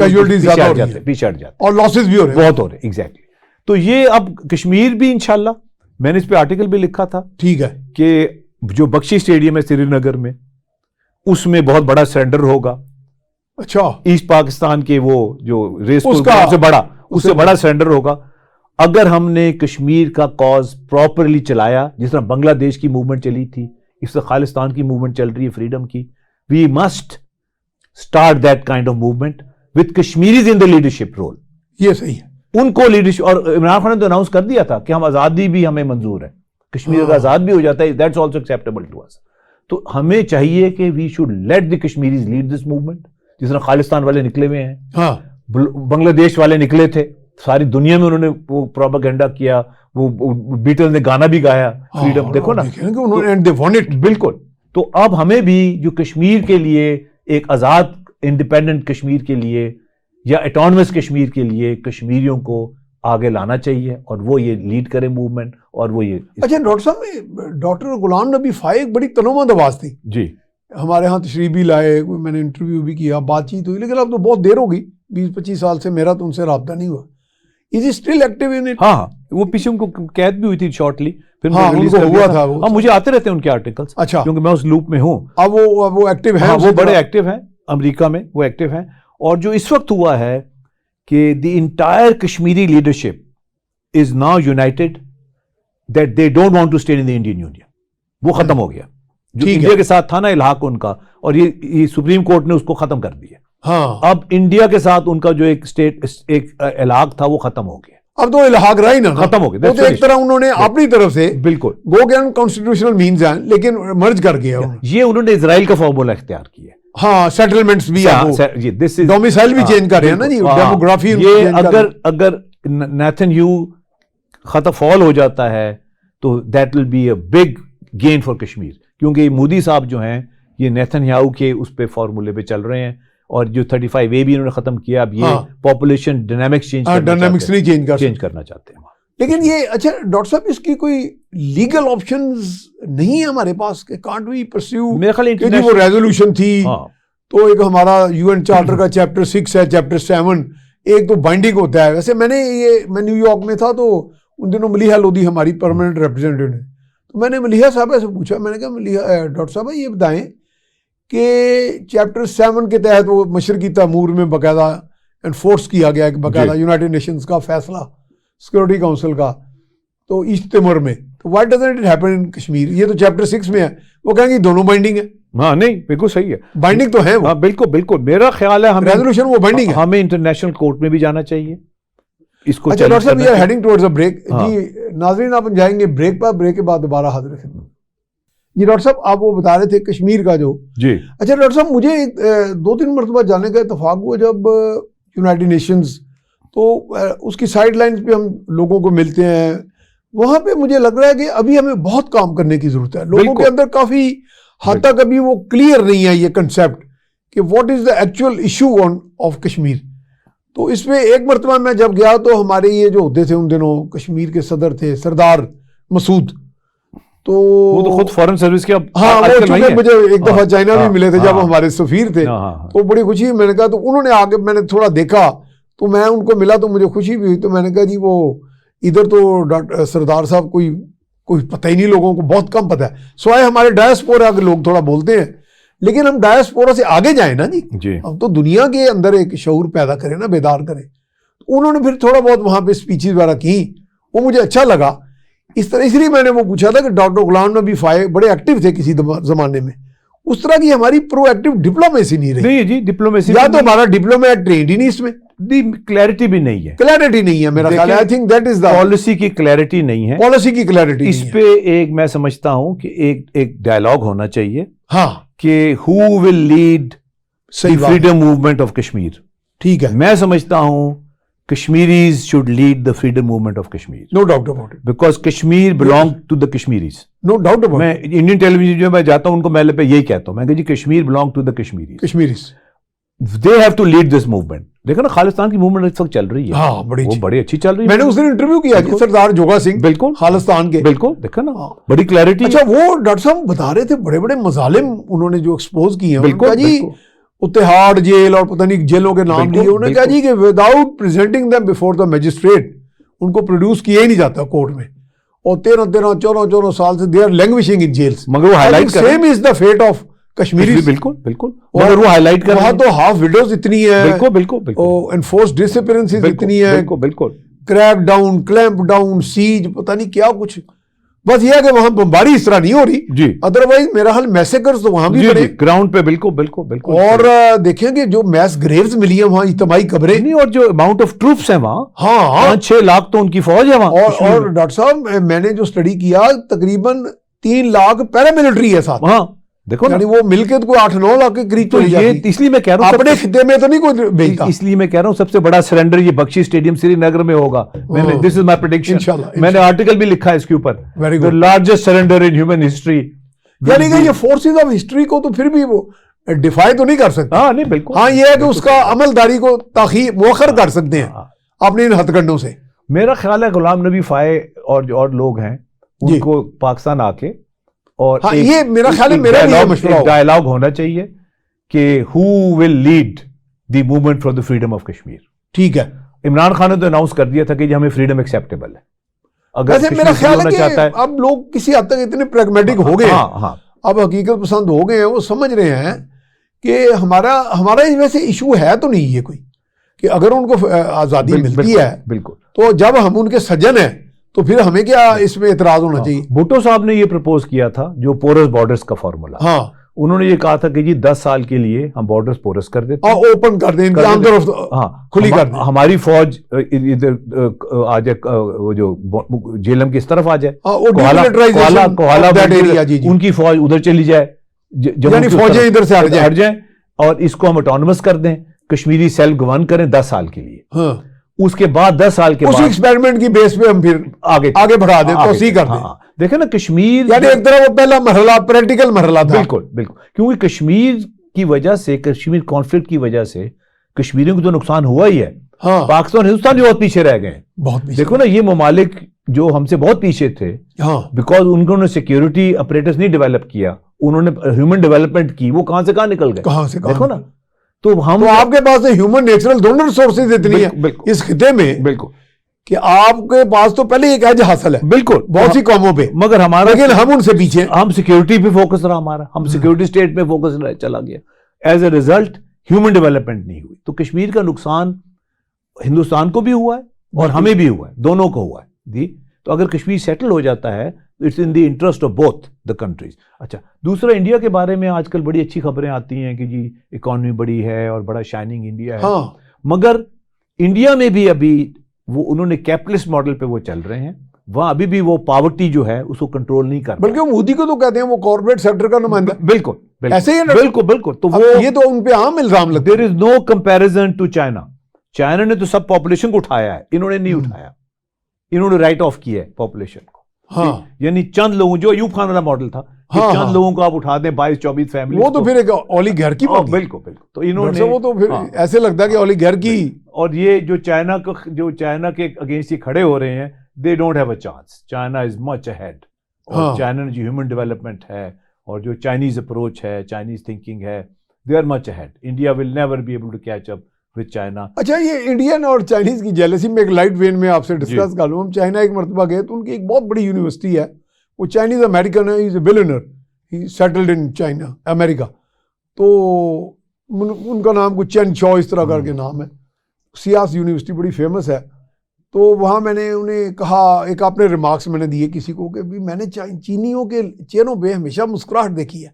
پیچھے ہٹ جاتے, اور لاسز بھی بہت ہو رہے. ایگزیکٹلی. تو یہ اب کشمیر بھی انشاءاللہ, میں نے اس پہ آرٹیکل بھی لکھا تھا, ٹھیک ہے, کہ جو بخشی اسٹیڈیم ہے سری نگر میں, اس میں بہت بڑا سرنڈر ہوگا. اچھا ایسٹ پاکستان کے وہ جو ریس اس سے بڑا سرنڈر ہوگا, اگر ہم نے کشمیر کا کاز پراپرلی چلایا, جس طرح بنگلہ دیش کی موومنٹ چلی تھی, اس سے خالصتان کی موومنٹ چل رہی ہے فریڈم کی. We must start that kind of movement with Kashmiris in the leadership role. یہ صحیح ہے, ان کو لیڈرشپ, اور عمران خان نے تو اناؤنس کر دیا تھا کہ ہم آزادی بھی ہمیں منظور ہے, کشمیر کا آزاد بھی ہو جاتا ہے, that's also acceptable to us. تو ہمیں چاہیے کہ we should let the Kashmiris lead this movement, جس طرح خالصتان والے نکلے ہوئے ہیں, بنگلہ دیش والے نکلے تھے, ساری دنیا میں انہوں نے وہ پروپیگنڈا کیا, وہ بیٹل نے گانا بھی گایا فریڈم, دیکھو نا, بالکل. تو اب ہمیں بھی جو کشمیر کے لیے ایک آزاد انڈیپینڈنٹ کشمیر کے لیے یا اٹانومس کشمیر کے لیے کشمیریوں کو آگے لانا چاہیے, اور وہ یہ لیڈ کرے موومنٹ, اور وہ یہ. اچھا ڈاکٹر صاحب, ڈاکٹر غلام نبی فائق ایک بڑی تنومند آواز تھی جی, ہمارے ہاں تشریف بھی لائے, میں نے انٹرویو بھی کیا, بات چیت ہوئی, لیکن اب تو بہت دیر ہو گئی, 20-25 سال سے میرا تو ان سے رابطہ نہیں ہوا. Is he still active in it? ہاں وہ پیچھے ان کو قید بھی ہوئی تھی شارٹلی, پھر ہوا تھا. ہاں مجھے آتے رہتے ہیں ان کے آرٹیکلس. اچھا, کیونکہ میں اس لوپ میں ہوں. اب وہ ایکٹیو ہیں, وہ بڑے ایکٹیو ہیں امریکہ میں, وہ ایکٹیو ہیں. اور جو اس وقت ہوا ہے کہ the entire Kashmiri leadership is now united that they don't want to stay in the Indian union. وہ ختم ہو گیا, جو انڈیا کے ساتھ تھا نا الحاق ان کا, اور یہ سپریم کورٹ نے اس کو ختم کر دیا. اب انڈیا کے ساتھ ان کا جو ایک الحاق تھا وہ ختم ہو گیا. اب تو الحاق رہا ہی نا, ختم ہو گیا. تو ایک طرح انہوں نے اپنی طرف سے بالکل گو کہ کانسٹیٹیوشنل مینز ہیں, لیکن مرج کر گیا. یہ انہوں نے اسرائیل کا فارمولا اختیار کیا. ہاں سیٹلمنٹس بھی, ڈومیسائل بھی چینج کر رہے ہیں نا جی, ڈیموگرافی. یہ اگر نیتن یو خطا فال ہو جاتا ہے تو that will be a big gain for Kashmir, کیونکہ مودی صاحب جو ہیں یہ نیتن یاہو کے اس پہ فارمولے پہ چل رہے ہیں, اور جو 35A بھی انہوں نے ختم کیا, اب یہ پاپولیشن ڈائنامکس چینج کرنا چاہتے ہیں. لیکن یہ اچھا ڈاکٹر صاحب, اس کی کوئی لیگل آپشنز نہیں ہے ہمارے پاس کہ کانٹ وی پرسیو؟ میرے خیال کہ وہ ریزولوشن تھی, تو ایک ہمارا UN چارٹر کا چیپٹر 6 ہے, چیپٹر 7 ایک تو بائنڈنگ ہوتا ہے. ویسے میں نیو یارک میں تھا, تو ان دنوں ملیحہ لودھی ہماری پرماننٹ ریپرزینٹیو نے, تو میں نے ملیحہ صاحبہ سے پوچھا, میں نے کہا ملیحہ ڈاکٹر صاحب یہ بتائیں کہ چیپٹر 7 کے تحت وہ مشرقی تیمور میں باقاعدہ انفورس کیا گیا کہ باقاعدہ یونائٹڈ نیشنز کا فیصلہ سیکورٹی کونسل کا, تو ایسٹ تیمور میں, تو why doesn't it happen in Kashmir? یہ تو چیپٹر 6 میں ہے, وہ کہیں گے دونوں بائنڈنگ ہے. ہاں نہیں بالکل صحیح ہے, بائنڈنگ تو ہے وہ. ہاں بالکل بالکل, میرا خیال ہے ریزولوشن وہ بائنڈنگ ہے. ہمیں انٹرنیشنل کورٹ میں بھی جانا چاہیے اس کو. اچھا ڈاکٹر صاحب we are heading towards a break. جی ناظرین آپ جائیں گے بریک پر, بریک کے بعد دوبارہ حاضر خدمت. جی ڈاکٹر صاحب آپ وہ بتا رہے تھے کشمیر کا جو. جی اچھا ڈاکٹر صاحب مجھے 2-3 مرتبہ جانے کا اتفاق ہوا جب یونائٹڈ نیشنز, تو اس کی سائڈ لائنز پہ ہم لوگوں کو ملتے ہیں, وہاں پہ مجھے لگ رہا ہے کہ ابھی ہمیں بہت کام کرنے کی ضرورت ہے. لوگوں کے اندر کافی حد تک ابھی وہ کلیئر نہیں ہے یہ کنسیپٹ کہ what is the actual issue of Kashmir. تو اس میں ایک مرتبہ میں جب گیا تو ہمارے یہ جو ہوتے تھے ان دنوں کشمیر کے صدر تھے سردار مسعود, تو وہ تو خود فارن سروس کے ہاں وہ مجھے ایک دفعہ چائنا بھی ملے تھے جب ہمارے سفیر تھے, تو بڑی خوشی, میں نے کہا تو انہوں نے آگے میں نے تھوڑا دیکھا تو میں ان کو ملا تو مجھے خوشی بھی ہوئی. تو میں نے کہا جی وہ ادھر تو ڈاکٹر سردار صاحب کوئی پتہ ہی نہیں, لوگوں کو بہت کم پتہ ہے, سوائے ہمارے ڈائسپورا کے لوگ تھوڑا بولتے ہیں, لیکن ہم ڈائسپورا سے آگے جائیں نا جی, ہم تو دنیا کے اندر ایک شعور پیدا کریں نا, بیدار کریں. انہوں نے پھر تھوڑا بہت وہاں پہ اسپیچز وغیرہ کی, وہ مجھے اچھا لگا. اس لیے میں نے وہ پوچھا تھا کہ ڈاکٹر غلام نبی فائے بڑے ایکٹیو تھے کسی زمانے میں, اس طرح کی ہماری پرو ایکٹیو ڈپلومیسی نہیں رہی. نہیں جی ڈپلومیسی, یا تو ہمارا ڈپلومیٹ ٹرینڈ ہی نہیں, اس میں کلیئرٹی بھی نہیں ہے, کلیئرٹی نہیں ہے میرا خیال ہے. I think that is the policy کی کلیئرٹی نہیں ہے, پالیسی کی کلیئرٹی اس پہ ایک میں سمجھتا ہوں کہ ایک ڈائلاگ ہونا چاہیے. ہاں کہ who will lead freedom movement of Kashmir. ٹھیک ہے, میں سمجھتا ہوں Kashmiris should lead the freedom movement of Kashmir. No doubt about it. Because Kashmir belongs to the Kashmiris. No doubt about it. میں انڈین ٹیلی ویژن جو میں جاتا ہوں ان کو میں پہ یہی کہتا ہوں, میں کہ جی Kashmir belong to the Kashmiris. Kashmiris. They have to lead this movement. دیکھو نا خالستان کی موومنٹ اس وقت چل رہی ہے, ہاں وہ بڑی اچھی چل رہی ہے. میں نے اس دن انٹرویو کیا کہ سردار جوگا سنگھ بالکل خالستان کے, بالکل دیکھا نا بڑی کلیئرٹی. اچھا وہ ڈاکٹر صاحب بتا رہے تھے بڑے بڑے مظالم انہوں نے جو ایکسپوز کیے ہیں. بالکل جی اتحاد جیل اور پتہ نہیں جیلوں کے نام لیے, انہوں نے کہا جی کہ without presenting them before the magistrate ان کو پروڈیوس کیا ہی نہیں جاتا کورٹ میں, اور 13-14 سال سے they are languishing in jails. مگر وہ highlight same is the fate of Kashmiri. بالکل بالکل, مگر وہ ہائی لائٹ کر وہاں تو ہاف وڈوز اتنی ہے, بالکل بالکل بالکل, انفورس ڈس اپیرنسز اتنی ہے, بالکل بالکل, کریک ڈاؤن, کلیمپ ڈاؤن, سیج, پتہ نہیں کیا کچھ. بس یہ ہے کہ وہاں بمباری اس طرح نہیں ہو رہی جی, ادروائز میرا حال میسیکرز تو وہاں بھی بڑے گراؤنڈ پہ. بالکل بالکل بالکل, اور دیکھیں کہ جو میس گریوز ملی ہیں وہاں اجتماعی قبریں نہیں, اور جو اماؤنٹ آف ٹروپس ہیں وہاں, ہاں 5-6 لاکھ تو ان کی فوج ہے وہاں. اور ڈاکٹر صاحب میں نے جو اسٹڈی کیا تقریباً 3 لاکھ پیراملٹری ہے ساتھ. ہاں دیکھو یعنی وہ مل کے کوئی 8-9 لاکھ کے قریب چلی جاتی. اس لیے میں کہہ رہا ہوں اپنے خطے میں تو نہیں کوئی بھیجتا, اس لیے میں کہہ رہا ہوں سب سے بڑا سرنڈر یہ بخشی اسٹیڈیم سری نگر میں ہوگا. دس از مائی پریڈکشن, میں نے آرٹیکل بھی لکھا ہے اس کے اوپر, the largest surrender in human history. یعنی کہ یہ فورسز آف ہسٹری کو تو پھر بھی وہ ڈیفائی تو نہیں کر سکتے. ہاں نہیں بالکل, ہاں یہ ہے کہ اس کا عمل داری کو تاخیر مؤخر کر سکتے ہیں اپنے ان ہتھ کنڈوں سے. میرا خیال ہے غلام نبی فائے اور جو اور لوگ ہیں ان کو پاکستان آ کے اور یہ میرا خیال ہے میرا بھی مشورہ ڈائلاگ ہونا چاہیے کہ who will lead the movement for the freedom of Kashmir. ٹھیک ہے, عمران خان نے تو اناؤنس کر دیا تھا کہ ہمیں فریڈم ایکسیپٹیبل ہے. اگر میرا خیال ہے کہ اب لوگ کسی حد تک اتنے پریگمیٹک ہو گئے ہیں, اب حقیقت پسند ہو گئے ہیں, وہ سمجھ رہے ہیں کہ ہمارا ویسے ایشو ہے تو نہیں یہ کوئی کہ اگر ان کو آزادی ملتی ہے بالکل, تو جب ہم ان کے سجن ہیں تو پھر ہمیں کیا اس میں اعتراض ہونا چاہیے. بھٹو صاحب نے یہ پرپوز کیا تھا جو پورس بارڈرز کا فارمولا. ہاں انہوں نے یہ کہا تھا کہ جی 10 سال کے لیے ہم بارڈرز پورس کر دیتے ہیں, اوپن کر دیں, ہاں کھلی کر دیں, ہماری فوج ادھر آ جائے, وہ جو جیلم کی اس طرف آ جائے, ان کی فوج ادھر چلی جائے, یعنی فوجیں ادھر سے ہٹ جائیں, اور اس کو ہم اٹانومس کر دیں, کشمیری سیلف گورن کریں 10 سال کے لیے. اس کے بعد 10 سال کے بعد اسی ایکسپیریمنٹ کی بیس پہ ہم پھر آگے بڑھا دیں, توسیع کر دیں. دیکھیں نا کشمیر یعنی ایک طرح وہ پہلا مرحلہ پریکٹیکل مرحلہ تھا. بالکل بالکل, کیونکہ کشمیر کی وجہ سے, کشمیر کانفلکٹ کی وجہ سے کشمیریوں کو تو نقصان ہوا ہی ہے. پاکستان ہندوستان بھی بہت پیچھے رہ گئے ہیں. دیکھو نا یہ ممالک جو ہم سے بہت پیچھے تھے, بیکاز انہوں نے سیکیورٹی اپریٹس نہیں ڈیولپ کیا, انہوں نے ہیومن ڈیولپمنٹ کی, وہ کہاں سے کہاں نکل گئے. دیکھو نا, تو ہم آپ کے پاس ہیومن نیچرل دونوں ریسورسز اتنی ہیں اس خطے میں بالکل کہ آپ کے پاس تو پہلے ایک ایج حاصل ہے بالکل بہت سی قوموں پہ, مگر ہمارا, لیکن ہم ان سے پیچھے, ہم سیکیورٹی پہ فوکس رہا ہمارا, ہم سیکیورٹی اسٹیٹ پہ فوکس چلا گیا, as a result human development نہیں ہوئی. تو کشمیر کا نقصان ہندوستان کو بھی ہوا ہے اور ہمیں بھی ہوا ہے, دونوں کو ہوا ہے. تو اگر کشمیر سیٹل ہو جاتا ہے, it's in the interest of both. the countries. اچھا دوسرا انڈیا کے بارے میں آج کل بڑی اچھی خبریں آتی ہیں کہ جی اکانومی بڑی ہے اور بڑا شائننگ انڈیا ہے, مگر انڈیا میں بھی ابھی وہ انہوں نے کیپٹلسٹ ماڈل پہ وہ چل رہے ہیں, وہاں ابھی بھی وہ پاورٹی جو ہے اس کو کنٹرول نہیں کر, بلکہ مودی کو تو کہتے ہیں وہ کارپوریٹ سیکٹر کا نمائندہ. بالکل ایسے ہی بالکل. تو وہ یہ تو ان پہ عام الزام لگتے. دیر is know comparison to China. China نے تو سب پاپولیشن کو اٹھایا ہے, انہوں نے نہیں اٹھایا, انہوں نے رائٹ آف کیا ہے پاپولیشن کو. ہاں یعنی چند لوگوں, جو ایوب خان والا ماڈل تھا, چند لوگوں کو آپ اٹھا دیں 22-24 فیملی, وہ تو پھر ایک اولیگار کی بات. بالکل. تو انہوں نے وہ تو پھر ایسے لگتا ہے کہ اولیگار کی. اور یہ جو چائنا کے اگینسٹ یہ کھڑے ہو رہے ہیں, they don't have a chance. China is much ahead. اور چائنا نے جو ہیومن ڈیولپمنٹ ہے اور جو چائنیز اپروچ ہے, چائنیز تھنکنگ ہے, they are much ahead. India will never be able to catch up with China. اچھا یہ انڈین اور چائنیز کی جیلسی میں ایک لائٹ وین میں آپ سے ڈسکس کر لوں. ہم چائنا ایک مرتبہ گئے تو ان کی ایک بہت بڑی یونیورسٹی ہے, وہ چائنیز امریکن ہے, he's a billionaire, he settled in China, امریکہ. تو ان کا نام کچھ چین چو اس طرح کر کے نام ہے, سیاس یونیورسٹی بڑی فیمس ہے. تو وہاں میں نے انہیں کہا, ایک آپ نے ریمارکس میں نے دیے کسی کو کہ میں نے چینیوں کے چہروں پہ ہمیشہ مسکراہٹ دیکھی ہے.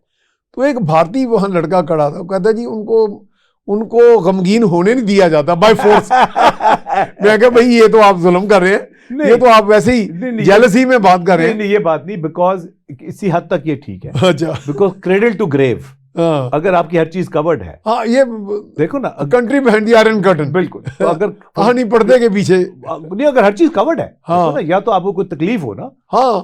تو ایک بھارتی وہاں لڑکا کھڑا تھا, وہ کہتا جی ان کو غمگین ہونے نہیں دیا جاتا بائی فورس. میں کہا بھائی یہ تو آپ ظلم کر رہے ہیں, یہ تو آپ ویسے ہی جیلسی میں بات کر رہے ہیں. نہیں یہ بات نہیں, بیکاز اسی حد تک یہ ٹھیک ہے. اچھا بیکاز کریڈل ٹو گریو, اگر آپ کی ہر چیز کورڈ ہے. ہاں یہ دیکھو نا, country behind the iron curtain. بالکل. تو اگر کہانی پردے کے پیچھے نہیں, اگر ہر چیز کورڈ ہے, یا تو آپ کو کوئی تکلیف ہو نا,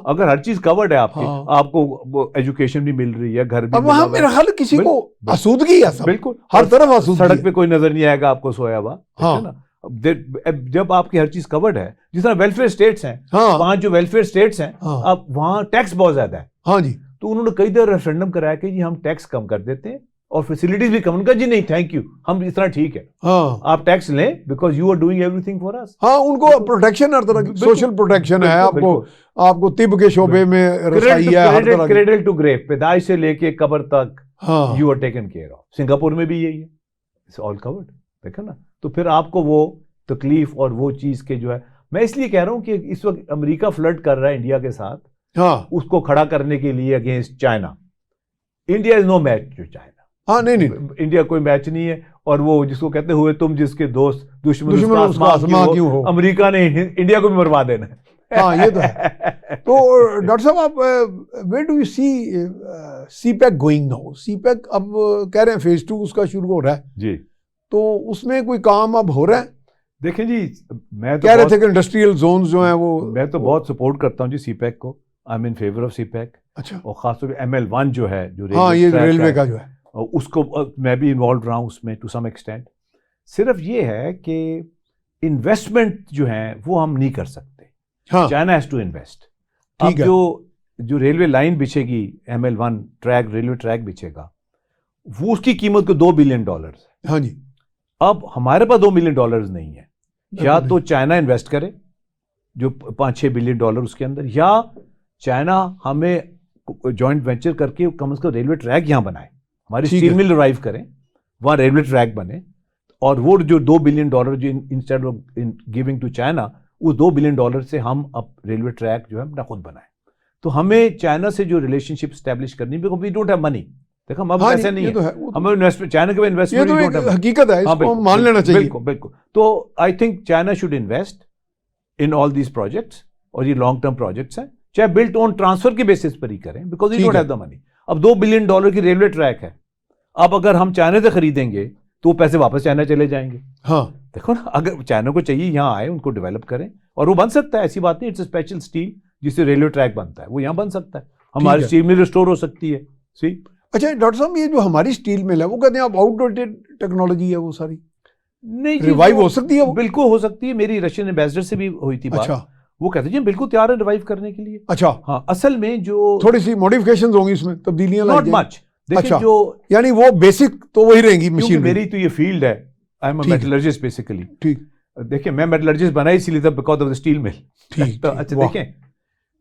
اگر ہر چیز کورڈ ہے آپ کی, آپ کو ایجوکیشن بھی مل رہی ہے, گھر بھی, وہاں میرا حل کسی کو آسودگی ہے, بالکل ہر طرف آسودگی. سڑک پہ کوئی نظر نہیں آئے گا آپ کو سویا ہوا نا. جب آپ کی ہر چیز کورڈ ہے, جس طرح ویلفیئر اسٹیٹس ہیں, 5 جو ویلفیئر اسٹیٹس ہیں, اب وہاں ٹیکس بہت زیادہ ہے. ہاں جی. تو انہوں نے کئی دیر ریفرینڈم کرایا کہ جی ہم ٹیکس کم کر دیتے ہیں اور فیسلٹیز بھی کم. ان کا جی نہیں تھینک یو, ہم اس طرح ٹھیک ہے, آپ ٹیکس لیں because you are doing everything for us. ہاں ان کو پروٹیکشن ہر طرح کی سوشل پروٹیکشن ہے, آپ کو طب کے شعبے میں رسائی ہے, ہر طرح کی کریڈل ٹو گریو, پیدائش سے لے کے قبر تک you are taken care of. Singapore میں بھی یہی ہے, اٹس آل کورڈ. دیکھا نا, تو پھر آپ کو وہ تکلیف اور وہ چیز کے جو ہے, میں اس لیے کہہ رہا ہوں کہ اس وقت امریکہ فلرٹ کر رہا ہے انڈیا کے ساتھ, اس کو کھڑا کرنے کے لیے against China. India is no match to China. ہاں نہیں, انڈیا کوئی میچ نہیں ہے. اور وہ جس کو کہتے ہوئے تم جس کے دوست دشمن اس کا آسماں کیوں ہو, امریکہ نے انڈیا کو بھی مروا دینا ہے. ہاں یہ تو ہے. تو ڈاکٹر صاحب آپ where do you C pack going now? C pack اب کہہ رہے ہیں فیز 2 اس کا شروع ہو رہا ہے جی, تو اس میں کوئی کام اب ہو رہا ہے؟ دیکھیں جی, میں تو کہہ رہے تھے کہ انڈسٹریل زونز جو ہیں وہ, میں تو بہت سپورٹ کرتا ہوں جی سی پیک کو. I am in favour of CPEC. اچھا. اور خاص طور پہ ML1 جو ہے, جو یہ ریلوے کا جو ہے, اس کو میں بھی انوالو رہا ہوں اس میں ٹو سم ایکسٹینٹ. صرف یہ ہے کہ انویسٹمنٹ جو ہیں وہ ہم نہیں کر سکتے. China has to invest. اب جو ریلوے لائن بچھے گی, ML1 ٹریک, ریلوے ٹریک بچھے گا, وہ اس کی قیمت کو $2 بلین. ہاں جی. اب ہمارے پاس $2 بلین نہیں ہے. یا تو چائنا انویسٹ کرے جو $5-6 بلین اس کے اندر, یا چائنا ہمیں جوائنٹ وینچر کر کے کم از کم ریلوے ٹریک یہاں بنائے, ہماری اسٹیل مل ریوائیو کریں, وہاں ریلوے ٹریک بنے, اور وہ جو $2 بلین جو instead of giving to China, اس $2 بلین سے ہم اب ریلوے ٹریک جو ہے اپنا خود بنائیں. تو ہمیں چائنا سے جو ریلیشن شپ اسٹیبلش کرنی, because we don't have money. دیکھو ہم ایسے نہیں ہے, ہمیں انویسٹمنٹ, چائنا کے انویسٹمنٹ حقیقت ہے, اس کو مان لینا چاہیے. بالکل. تو I think China should invest in all these projects, اور یہ لانگ ٹرم پروجیکٹس ہیں, چاہے بلٹ آن ٹرانسفر کے بیسس پر ہی کریں, because we don't have the money. اب $2 بلین کی ریلوے ٹریک ہے, اب اگر ہم چائنا سے خریدیں گے تو وہ پیسے واپس چائنا چلے جائیں گے. ہاں دیکھو نا, اگر چائنا کو چاہیے یہاں آئے, ان کو ڈیولپ کریں, اور وہ بن سکتا ہے, ایسی بات نہیں. اٹس اے اسپیشل اسٹیل جس سے ریلوے ٹریک بنتا ہے, وہ یہاں بن سکتا ہے, ہماری اسٹیل مل ریسٹور ہو سکتی ہے. سی اچھا ڈاکٹر صاحب, یہ جو ہماری اسٹیل مل ہے وہ کہتے ہیں اب آؤٹ ڈیٹڈ ٹیکنالوجی ہے, وہ ساری نہیں ریوائیو ہو سکتی ہے؟ بالکل ہو سکتی ہے. میری رشین ایمبیسڈر سے بھی ہوئی تھی بات, وہ کہتے ہیں بالکل تیار ہے ریوائیو کرنے کے لیے. اچھا. ہاں, اصل میں جو تھوڑی سی موڈیفکیشنز ہوں گی اس میں, تبدیلیاں ناٹ مچ. دیکھیں جو یعنی وہ بیسک تو وہی رہیں گی مشین. میری تو یہ فیلڈ ہے, آئی ایم اے میٹلرجسٹ بیسیکلی. ٹھیک. دیکھیں میں میٹلرجسٹ بنا اسی لیے تھا بیکاز آف دا اسٹیل مل. ٹھیک. اچھا دیکھیں,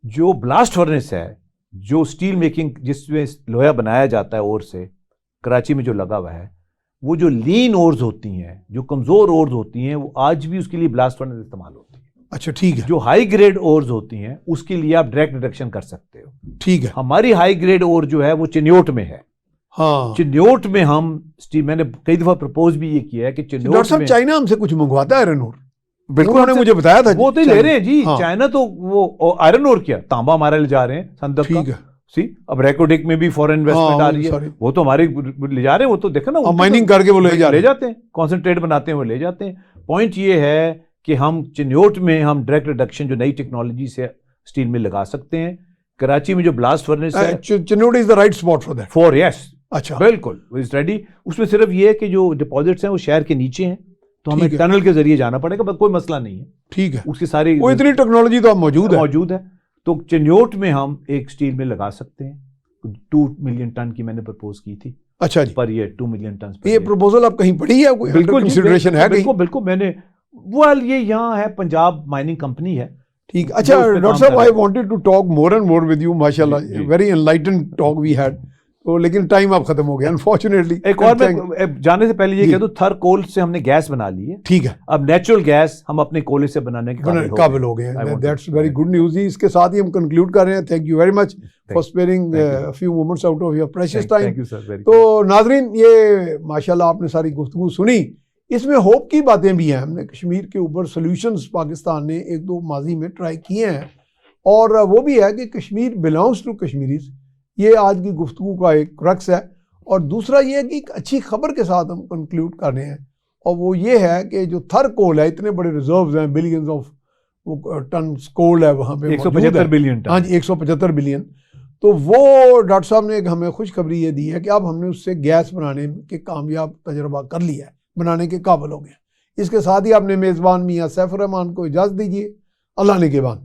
جو بلاسٹ فرنس ہے, جو اسٹیل میکنگ جس میں لوہا بنایا جاتا ہے اور سے, کراچی میں جو لگا ہوا ہے, وہ جو لین اورز ہوتی ہیں, جو کمزور اورز ہوتی ہیں, وہ آج بھی اس کے لیے بلاسٹ فرنس استعمال ہوتی ہے. اچھا ٹھیک ہے. جو ہائی گریڈ اورز ہوتی ہیں اس کے لیے آپ ڈائریکٹ ریڈکشن کر سکتے ہو. ٹھیک ہے. ہماری ہائی گریڈ اور جو ہے وہ چنیوٹ میں ہے. ہاں چنیوٹ میں ہم میں نے کئی دفعہ پرپوز بھی یہ کیا ہے کہ ڈاکٹر چنیوٹ صاحب میں چائنا ہم سے کچھ منگواتا ہے آئرن اور. بالکل انہوں نے مجھے بتایا تھا وہ تو لے رہے ہیں جی. ہاں. چائنا تو وہ آئرن اور کیا تانبا ہمارے لے جا رہے ہیں صندوق کا. ٹھیک ہے. سی اب ریکوڈک میں بھی فورن انویسٹمنٹ آ رہی ہے, وہ تو ہمارے لے جا رہے ہیں. وہ تو دیکھا نا مائننگ کر کے وہ لے جاتے ہیں, کانسنٹریٹ بناتے ہیں وہ لے جاتے ہیں. پوائنٹ یہ ہے کہ ہم چنیوٹ میں ہم ڈائریکٹ ریڈکشن جو نئی ٹیکنالوجی سے اسٹیل میں لگا سکتے ہیں. کراچی میں جو بلاسٹ فرنس ہے Chiniot is the right spot for that. For yes اچھا بالکل از ریڈی. اس میں صرف یہ ہے کہ جو ڈپازٹس ہیں وہ شہر کے نیچے ہیں تو ہمیں ٹنل کے ذریعے جانا پڑے گا, کوئی مسئلہ نہیں ہے. ٹھیک ہے. اس کی ساری وہ اتنی ٹیکنالوجی تو موجود ہے. تو چنیوٹ میں ہم ایک اسٹیل میں لگا سکتے ہیں 2 ملین ٹن کی میں نے پرپوز کی تھی. اچھا جی. پر یہ 2 ملین ٹن. یہ پرپوزل آپ کہیں پڑھی ہے؟ بالکل کنسیڈریشن ہے. بالکل میں نے یہ یہاں ہے پنجاب مائننگ کمپنی ہے. ٹھیک. اچھا ڈاکٹر صاحب I wanted to talk more and more with you. ماشاءاللہ very enlightened talk we had. تو لیکن ٹائم اب ختم ہو گیا انفارچونیٹلی. ایک اور میں جانے سے پہلے یہ کہہ دوں, تھر کول سے ہم نے گیس بنا لی ہے. ٹھیک ہے. اب نیچرل گیس ہم اپنے کولے سے بنانے کے قابل ہو گئے ہیں. That's very good news. اس کے ساتھ ہی ہم کنکلوڈ کر رہے ہیں. Thank you very much for sparing few moments out of your precious time. تو ناظرین یہ ماشاءاللہ آپ نے ساری گفتگو سنی. اس میں ہوپ کی باتیں بھی ہیں. ہم نے کشمیر کے اوپر سولوشنز پاکستان نے 1-2 ماضی میں ٹرائی کیے ہیں, اور وہ بھی ہے کہ کشمیر بلانگس ٹو کشمیریز. یہ آج کی گفتگو کا ایک کرکس ہے. اور دوسرا یہ ہے کہ ایک اچھی خبر کے ساتھ ہم کنکلوڈ کر رہے ہیں, اور وہ یہ ہے کہ جو تھر کول ہے, اتنے بڑے ریزروز ہیں, بلینز آف ٹنز کول ہے وہاں پہ, 175 بلین ٹن. ہاں جی 175 بلین. تو وہ ڈاکٹر صاحب نے ہمیں خوشخبری یہ دی ہے کہ اب ہم نے اس سے گیس بنانے کے کامیاب تجربہ کر لیا ہے, بنانے کے قابل ہو گئے. اس کے ساتھ ہی آپ نے میزبان میاں سیف الرحمان کو اجازت دیجیے. اللہ نے کے بعد.